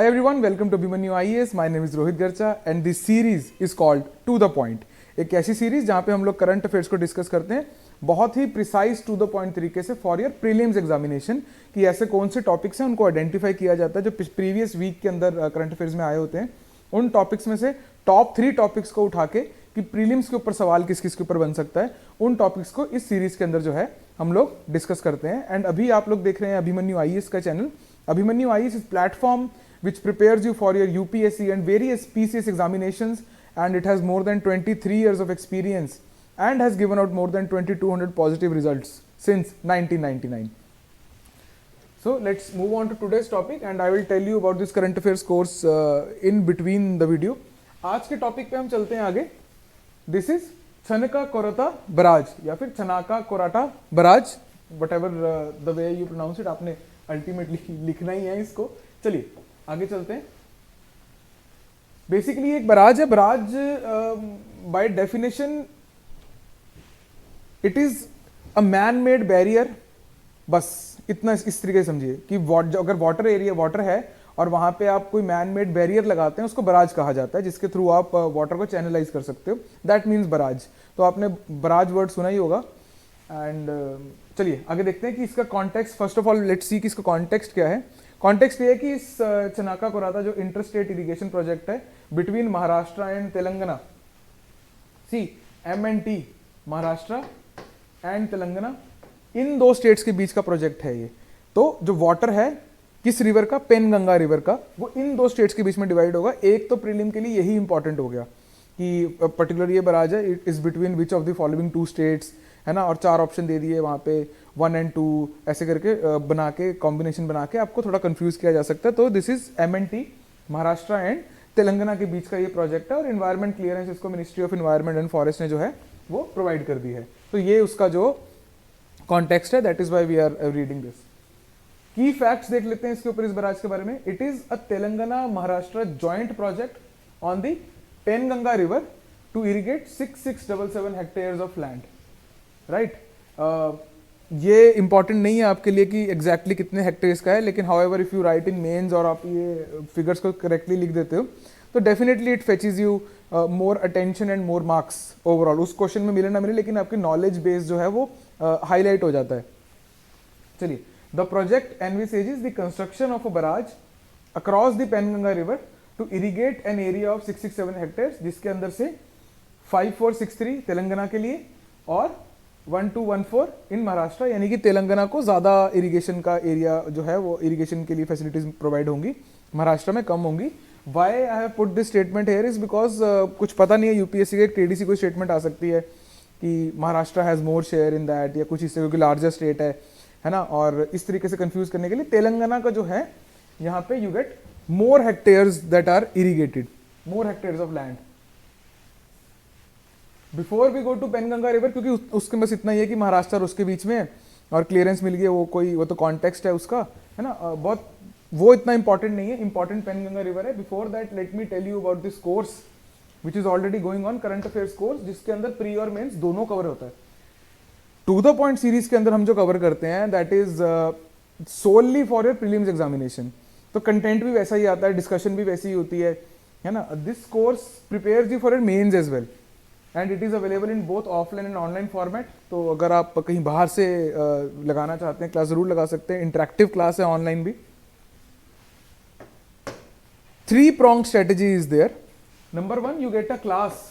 Hi everyone, welcome to Abhimanyu IAS. My name is Rohit Garcha and this series is called To The Point. एक ऐसी series जहाँ पे हम लोग current affairs को discuss करते हैं बहुत ही प्रिसाइज टू द पॉइंट तरीके से फॉर योर प्रीलिम्स एग्जामिनेशन कि ऐसे कौन से टॉपिक्स हैं उनको आइडेंटिफाई किया जाता है जो प्रीवियस वीक के अंदर करंट अफेयर्स में आए होते हैं। उन टॉपिक्स में से टॉप 3 टॉपिक्स को उठा के कि प्रीलिम्स के ऊपर सवाल किस किस के ऊपर बन सकता है, उन टॉपिक्स को इस सीरीज के अंदर जो है हम लोग डिस्कस करते हैं। एंड अभी आप लोग देख रहे हैं अभिमन्यु आईएएस का channel. Abhimanyu IAS is platform which prepares you for your UPSC and various PCS examinations, and it has more than 23 years of experience and has given out more than 2200 positive results since 1999. So let's move on to today's topic and I will tell you about this current affairs course in between the video. आज के topic पे हम चलते हैं आगे। This is Chanaka Korata barrage या फिर Chanaka Korata barrage, whatever the way you pronounce it, आपने अल्टीमेटली लिखना ही है इसको। चलिए आगे चलते हैं। बेसिकली एक बराज है। Barrage by definition it is a man made barrier. बस इतना इस तरीके से समझिए कि अगर वाटर एरिया वाटर है और वहां पे आप कोई मैन मेड बैरियर लगाते हैं उसको बराज कहा जाता है, जिसके थ्रू आप वाटर को चैनलाइज कर सकते हो। That means barrage. तो आपने बराज वर्ड सुना ही होगा। एंड चलिए आगे देखते हैं कि इसका context. First of all let's see कि इसका कॉन्टेक्स्ट क्या है। कॉन्टेक्स्ट ये है कि इस छनाका कोराटा जो इंटर स्टेट इरिगेशन प्रोजेक्ट है between Maharashtra and Telangana, see M&T Maharashtra and Telangana, इन दो स्टेट्स के बीच का प्रोजेक्ट है ये। तो जो वाटर है किस रिवर का, पेनगंगा रिवर का, वो इन दो स्टेट्स के बीच में डिवाइड होगा। एक तो प्रीलिम के लिए यही इंपॉर्टेंट हो गया कि पर्टिकुलर ये बराज है, it is between which of the following 2 states, है ना। और 4 ऑप्शन दे दिए वहाँ पे 1 and 2 ऐसे करके बना के कॉम्बिनेशन बना के आपको थोड़ा कंफ्यूज किया जा सकता है। तो this is M&T Maharashtra and Telangana के बीच का ये प्रोजेक्ट है और इन्वायरमेंट क्लियरेंस इसको ministry of environment and forest ने जो है वो प्रोवाइड कर दी है। तो ये उसका जो कॉन्टेक्स्ट है, that is why we are reading this. की फैक्ट्स देख लेते हैं इसके ऊपर, इस बराज के बारे में। It is a Telangana Maharashtra joint project on the Penganga river to irrigate 6677 hectares of land. Right. ये इंपॉर्टेंट नहीं है आपके लिए कि एग्जैक्टली कितने हेक्टेयर्स का है, लेकिन however if you write in mains और आप ये फिगर्स को करेक्टली लिख देते हो तो definitely it फेचेस you more attention and more marks overall. उस क्वेश्चन में मिले ना मिले, लेकिन आपकी नॉलेज बेस जो है वो हाईलाइट हो जाता है। चलिए, the project envisages the construction of a barrage across the Penganga river to irrigate an area of 667 hectares, जिसके अंदर से 5463 तेलंगाना के लिए और 1214 इन महाराष्ट्र, यानी कि तेलंगाना को ज़्यादा इरिगेशन का एरिया जो है वो इरिगेशन के लिए फैसिलिटीज प्रोवाइड होंगी, महाराष्ट्र में कम होंगी। Why I have put this statement here is because कुछ पता नहीं है, यूपीएससी के TDC कोई स्टेटमेंट आ सकती है कि Maharashtra has more share in that या कुछ इससे, क्योंकि लार्जर स्टेट है ना। और इस तरीके से कंफ्यूज करने के लिए तेलंगाना का जो है यहाँ पे you get more hectares that are irrigated, more hectares of land before we go to Penganga river, क्योंकि उसके बस इतना ही है कि महाराष्ट्र और उसके बीच में और क्लियरेंस मिल गया, वो तो कॉन्टेक्स्ट है उसका, है ना। बहुत वो इतना इंपॉर्टेंट नहीं है। इंपॉर्टेंट पेनगंगा रिवर है। Before that let me tell you about this course which is already going on, current affairs course, जिसके अंदर प्री और मेंस दोनों कवर होता है। टू द पॉइंट सीरीज के अंदर हम जो कवर करते हैं that is solely for your prelims examination. तो कंटेंट भी वैसा ही आता है, डिस्कशन भी वैसी ही होती है ना। This course prepares you for your mains as well and it is available in both offline and online format. तो अगर आप कहीं बाहर से लगाना चाहते हैं क्लास, ज़रूर लगा सकते हैं। इंटरेक्टिव क्लास है ऑनलाइन भी। 3 pronged strategy is there. Number 1, you get a class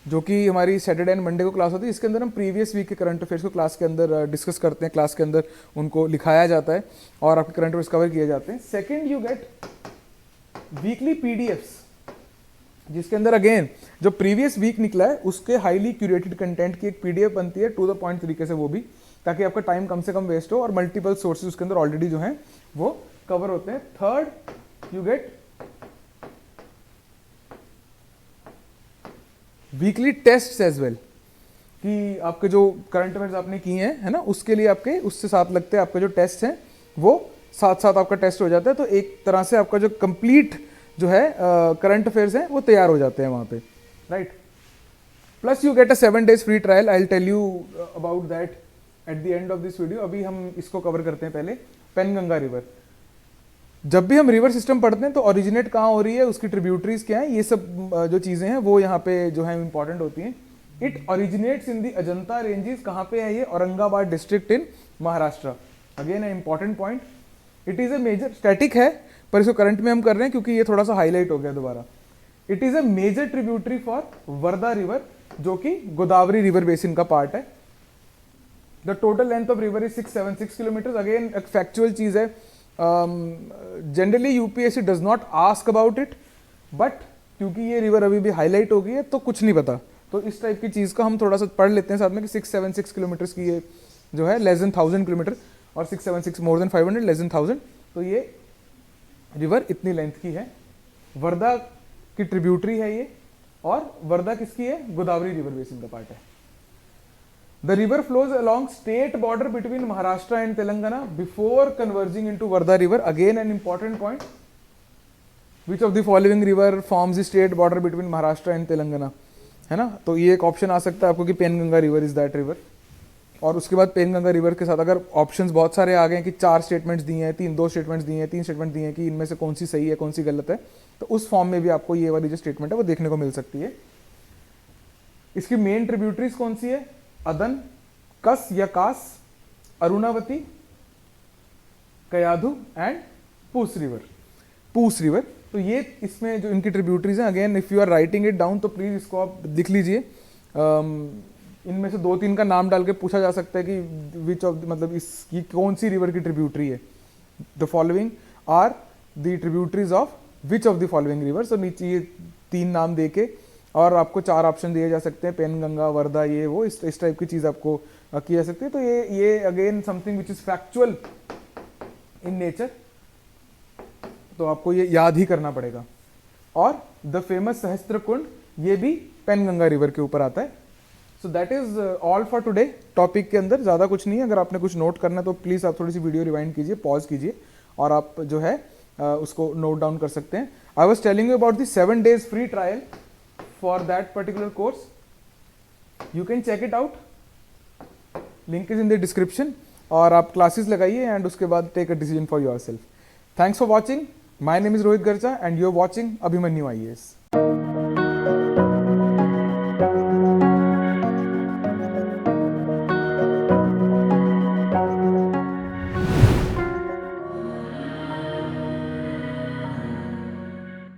जो कि हमारी सैटरडे एंड मंडे को क्लास होती है। इसके अंदर हम प्रीवियस वीक के करंट अफेयर्स को क्लास के अंदर डिस्कस करते हैं, क्लास के अंदर उनको लिखाया जाता है और आपके करंट अफेयर्स कवर किए जाते हैं। Second, you get weekly PDFs, जिसके अंदर अगेन जो प्रीवियस वीक निकला है उसके हाईली क्यूरेटेड कंटेंट की एक PDF बनती है टू द पॉइंट तरीके से, वो भी ताकि आपका टाइम कम से कम वेस्ट हो और मल्टीपल सोर्सेज उसके अंदर ऑलरेडी जो हैं वो कवर होते हैं। Third, you get weekly test as well, कि आपके जो करंट अफेयर्स आपने किए हैं, है ना, उसके लिए आपके उससे साथ लगते हैं आपके जो टेस्ट हैं वो साथ साथ आपका टेस्ट हो जाता है। तो एक तरह से आपका जो कंप्लीट जो है करंट अफेयर्स हैं वो तैयार हो जाते हैं वहाँ पे, right. Plus you get a 7 days free trial. I will tell you about that at the end of this video. अभी हम इसको कवर करते हैं पहले, पेनगंगा रिवर। जब भी हम रिवर सिस्टम पढ़ते हैं तो ओरिजिनेट कहाँ हो रही है, उसकी ट्रिब्यूटरीज क्या है, ये सब जो चीज़ें हैं वो यहाँ पे जो है इंपॉर्टेंट होती हैं। It originates in the Ajanta ranges, कहाँ पे है ये, Aurangabad district in Maharashtra. Again a important point. It is a major, static है पर इसको करंट में हम कर रहे हैं क्योंकि ये थोड़ा सा हाईलाइट हो गया दोबारा। It is a major tributary for Wardha river, जो कि गोदावरी रिवर बेसिन का पार्ट है। The total length of river is 676 kilometre. अगेन एक फैक्चुअल चीज़ है, generally UPSC does not ask about it, but क्योंकि ये रिवर अभी भी हाईलाइट हो गई है तो कुछ नहीं पता, तो इस टाइप की चीज़ का हम थोड़ा सा पढ़ लेते हैं साथ में कि 676 किलोमीटर्स की ये जो है लेस देन 1000 किलोमीटर, और 676 मोर देन 500 लेस देन 1000, तो ये रिवर इतनी लेंथ की है। वर्धा की ट्रिब्यूटरी है ये, और वर्धा किसकी है, गोदावरी रिवर बेसिन का पार्ट है। The river flows along state border between Maharashtra and Telangana before converging into Varda river. Again an important point. Which of the following river forms the state border between Maharashtra and Telangana? है ना, तो ये एक option आ सकता है आपको कि Penganga river is that river. और उसके बाद पेनगंगा रिवर के साथ अगर ऑप्शंस बहुत सारे आ गए हैं कि 4 स्टेटमेंट्स दिए हैं, 2 स्टेटमेंट्स दिए हैं, 3 स्टेटमेंट दिए हैं कि इनमें से कौन सी सही है कौन सी गलत है, तो उस फॉर्म में भी आपको ये वाली जो स्टेटमेंट है वो देखने को मिल सकती है। इसकी मेन ट्रिब्यूटरीज कौन सी है, अदन, कस या Kas, Arunavati, Kayadhu and Pus river. Pus river, तो ये इसमें जो इनकी ट्रिब्यूटरीज हैं, again if you are writing it down तो प्लीज इसको आप लिख लीजिए। इनमें से 2-3 का नाम डाल के पूछा जा सकता है कि विच ऑफ, मतलब इसकी कौन सी रिवर की ट्रिब्यूटरी है। The following are the tributaries of which of the following river. तो नीचे ये 3 नाम दे के और आपको 4 ऑप्शन दिए जा सकते हैं, पेनगंगा, वर्धा, ये वो, इस टाइप की चीज़ आपको की जा सकती है। तो ये again something which is factual in nature, तो आपको ये याद ही करना पड़ेगा। और द फेमस सहस्त्र कुंड, ये भी पेनगंगा रिवर के ऊपर आता है। So that is all for today. Topic के अंदर ज़्यादा कुछ नहीं है, अगर आपने कुछ नोट करना है तो प्लीज़ आप थोड़ी सी वीडियो रिवाइंड कीजिए, पॉज कीजिए और आप जो है उसको नोट डाउन कर सकते हैं। I was telling you about the 7 days free trial for that particular course. You can check it out. Link is in the description. और आप क्लासेस लगाइए एंड उसके बाद take a decision for yourself. Thanks for watching. My name is Rohit Garcha and you are watching Abhimanyu IAS।